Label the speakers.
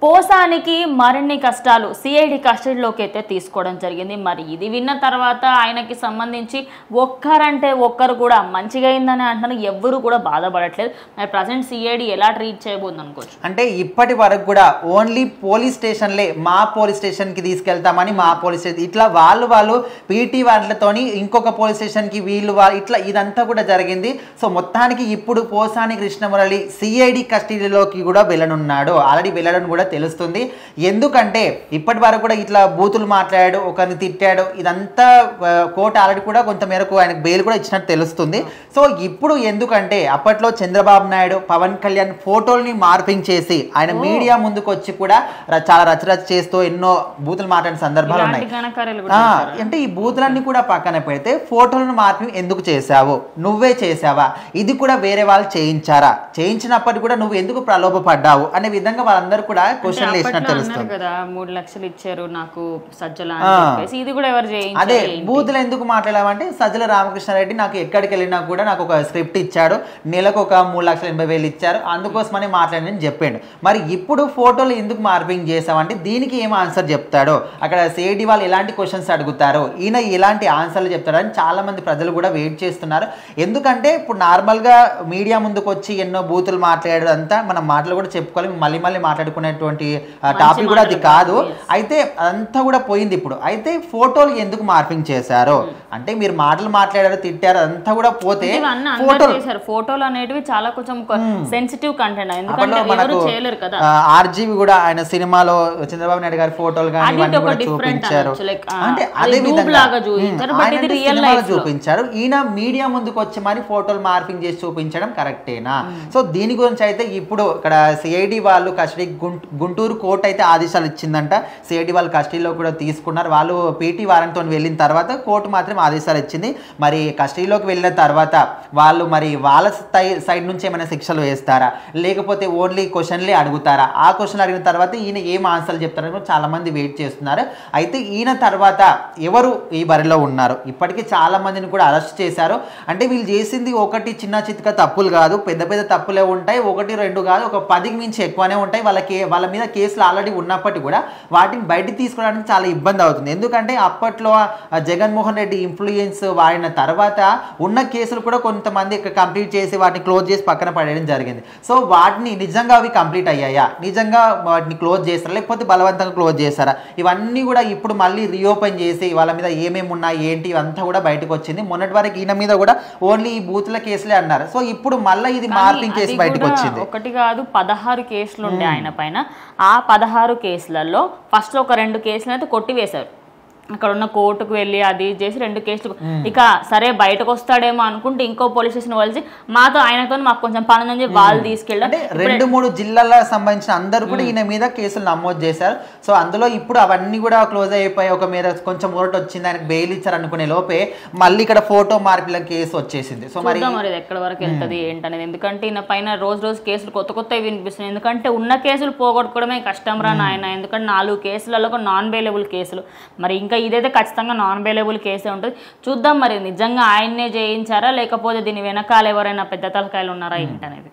Speaker 1: పోసానికి మరిన్ని కష్టాలు సిఐడి కస్టడీలోకి అయితే తీసుకోవడం జరిగింది. మరి ఇది విన్న తర్వాత ఆయనకి సంబంధించి ఒక్కరంటే ఒక్కరు కూడా మంచిగా అయిందని అంటున్నారు, ఎవ్వరు కూడా బాధపడట్లేదు. మరి ప్రజెంట్ సిఐడి ఎలా ట్రీట్ చేయబోతుంది అనుకోవచ్చు.
Speaker 2: అంటే ఇప్పటి వరకు కూడా ఓన్లీ పోలీస్ స్టేషన్లే, మా పోలీస్ స్టేషన్కి తీసుకెళ్తామని మా పోలీస్ స్టేషన్ ఇట్లా వాళ్ళు పీటీ వాళ్ళతోని ఇంకొక పోలీస్ స్టేషన్కి వీళ్ళు ఇట్లా ఇదంతా కూడా జరిగింది. సో మొత్తానికి ఇప్పుడు పోసాని కృష్ణమురళి సిఐడి కస్టడీలోకి కూడా వెళ్ళనున్నాడు. ఆల్రెడీ వెళ్ళడం కూడా తెలుస్తుంది. ఎందుకంటే ఇప్పటి వరకు కూడా ఇట్లా బూతులు మాట్లాడాడు, ఒకరిని తిట్టాడు, ఇదంతా కోర్టు ఆల్రెడీ కూడా కొంత మేరకు ఆయనకు బెయిల్ కూడా ఇచ్చినట్టు తెలుస్తుంది. సో ఇప్పుడు ఎందుకంటే అప్పట్లో చంద్రబాబు నాయుడు, పవన్ కళ్యాణ్ ఫోటోల్ని మార్పింగ్ చేసి ఆయన మీడియా ముందుకు వచ్చి కూడా చాలా రచరచ చేస్తూ ఎన్నో బూతులు మాట్లాడిన సందర్భాలు ఉన్నాయి. అంటే ఈ బూతులన్నీ కూడా పక్కన పెడితే ఫోటోలను మార్పింగ్ ఎందుకు చేశావు, నువ్వే చేసావా, ఇది కూడా వేరే వాళ్ళు చేయించారా, చేయించినప్పటికీ కూడా నువ్వు ఎందుకు ప్రలోభపడ్డావు అనే విధంగా వాళ్ళందరూ కూడా క్వశ్చన్లు వేసినట్టు తెలుస్తుంది
Speaker 1: కదా. 3 లక్షలు ఇచ్చారు నాకు సజ్జల అని చెప్పేసి, ఇది కూడా ఎవరు చేయించారు?
Speaker 2: అదే బూతులు ఎందుకు మాట్లాడామంటే సజ్జల రామకృష్ణారెడ్డి నాకు ఎక్కడికి వెళ్ళినా కూడా నాకు ఒక స్క్రిప్ట్ ఇచ్చాడు, నెలకు ఒక 3,80,000 ఇచ్చారు, అందుకోసమని మాట్లాడని చెప్పాడు. మరి ఇప్పుడు ఫోటోలు ఎందుకు మార్పింగ్ చేసామంటే దీనికి ఏం ఆన్సర్ చెప్తాడో, అక్కడ సిఐడి వాళ్ళు ఎలాంటి క్వశ్చన్స్ అడుగుతారో, ఈయన ఎలాంటి ఆన్సర్లు చెప్తారని చాలా మంది ప్రజలు కూడా వెయిట్ చేస్తున్నారు. ఎందుకంటే ఇప్పుడు నార్మల్గా మీడియా ముందుకు వచ్చి ఎన్నో బూతులు మాట్లాడాడు అంతా మనం మాటలు కూడా చెప్పుకోవాలి, మళ్ళీ మాట్లాడుకునేటువంటి టాపిక్ కూడా అది కాదు. అయితే అంతా కూడా పోయింది ఇప్పుడు. అయితే ఫోటోలు ఎందుకు మార్పింగ్ చేశారో అంటే మీరు మాటలు మాట్లాడారు, తిట్టారు, అదంతా కూడా పోతే
Speaker 1: ఫోటోలు అనేటివి చాలా కొంచెం సెన్సిటివ్ కంటెంట్, ఎందుకంటే ఎవరు చేయలేరు కదా.
Speaker 2: ఆర్జీవి కూడా ఆయన సినిమాలో చంద్రబాబు నాయుడు గారి ఫోటోలు కానీ చూపించారు, అంటే అదే విధంగా చూపించారు. ఈయన మీడియా ముందుకు వచ్చి మరి ఫోటోలు మార్పింగ్ చేసి చూపించడం కరెక్టేనా? సో దీని గురించి అయితే ఇప్పుడు ఇక్కడ సిఐడి వాళ్ళు కస్టడీ గుంటూరు కోర్టు అయితే ఆదేశాలు ఇచ్చిందంట. సిఐడి వాళ్ళు కస్టడీలో కూడా తీసుకున్నారు. వాళ్ళు పీటీ వారంతో వెళ్ళిన తర్వాత కోర్టు మాత్రం ఆదేశాలు ఇచ్చింది. మరి కస్టడీలోకి వెళ్ళిన తర్వాత వాళ్ళు మరి వాళ్ళ సైడ్ నుంచి ఏమైనా శిక్షలు వేస్తారా, లేకపోతే ఓన్లీ క్వశ్చన్లే అడుగుతారా? ఆ క్వశ్చన్ అడిగిన తర్వాత ఈయన ఏం ఆన్సర్లు చెప్తారని చాలా మంది వెయిట్ చేస్తున్నారు. అయితే ఈయన తర్వాత ఎవరు ఈ బరిలో ఉన్నారు? ఇప్పటికీ చాలా మందిని కూడా అరెస్ట్ చేశారు. అంటే వీళ్ళు చేసింది ఒకటి చిన్న చిత్క తప్పులు కాదు, పెద్ద పెద్ద తప్పులే ఉంటాయి. 1, 2 కాదు, ఒక 10కి మించి ఎక్కువనే ఉంటాయి. వాళ్ళ మీద కేసులు ఆల్రెడీ ఉన్నప్పటికీ కూడా వాటిని బయటికి తీసుకోవడానికి చాలా ఇబ్బంది అవుతుంది. ఎందుకంటే అప్పట్లో జగన్మోహన్ రెడ్డి ఇన్ఫ్లుయెన్స్ వాడిన తర్వాత ఉన్న కేసులు కూడా కొంతమంది కంప్లీట్ చేసి వాటిని క్లోజ్ చేసి పక్కన పడేయడం జరిగింది. సో వాటిని నిజంగా అవి కంప్లీట్ అయ్యాయా, నిజంగా వాటిని క్లోజ్ చేస్తారా, లేకపోతే బలవంతంగా క్లోజ్ చేస్తారా? ఇవన్నీ కూడా ఇప్పుడు మళ్ళీ రీఓపెన్ చేసి వాళ్ళ మీద ఏమేమి ఉన్నాయి ఏంటి ఇవంతా కూడా బయటకు వచ్చింది. మొన్నటి వరకు ఈయన మీద కూడా ఓన్లీ ఈ బూతుల కేసులే అన్నారు. సో ఇప్పుడు మళ్ళీ ఇది మార్పింగ్ కేసు బయటకు వచ్చింది.
Speaker 1: ఒకటి కాదు 16 కేసులు ఉండే ఆయన పైన. ఆ 16 కేసులలో ఫస్ట్ ఒక 2 కేసులు అయితే కొట్టివేశారు. అక్కడ ఉన్న కోర్టుకు వెళ్ళి అది చేసి 2 కేసులు, ఇక సరే బయటకు వస్తాడేమో అనుకుంటే ఇంకో పోలీస్ స్టేషన్ కలిసి మాతో ఆయనతో మాకు కొంచెం పని ఉందని వాళ్ళు తీసుకెళ్ళారు.
Speaker 2: 2-3 జిల్లాలకు సంబంధించిన అందరూ కూడా ఈయన మీద కేసులు నమోదు చేశారు. సో అందులో ఇప్పుడు అవన్నీ కూడా క్లోజ్ అయిపోయి ఒక మీద కొంచెం ఊరట వచ్చింది, ఆయనకు బెయిల్ ఇచ్చారు అనుకునే లోపే మళ్ళీ ఇక్కడ ఫోటో మార్పిల కేసు వచ్చేసింది. సో మరి
Speaker 1: ఎక్కడి వరకు వెళ్తుంది ఏంటనేది, ఎందుకంటే ఈయన పైన రోజు కేసులు కొత్తవి వినిపిస్తున్నాయి. ఎందుకంటే ఉన్న కేసులు పోగొట్టుకోవడమే కష్టం రా నాయన, ఎందుకంటే 4 కేసులలో నాన్ బెయిలబుల్ కేసులు. మరి ఇంకా ఇదైతే ఖచ్చితంగా నాన్ బెయిలబుల్ కేసే ఉంటుంది. చూద్దాం మరి నిజంగా ఆయన్నే చేయించారా లేకపోతే దీని వెనకాల ఎవరైనా పెద్ద తలకాయలు ఉన్నారా ఏంటనేది.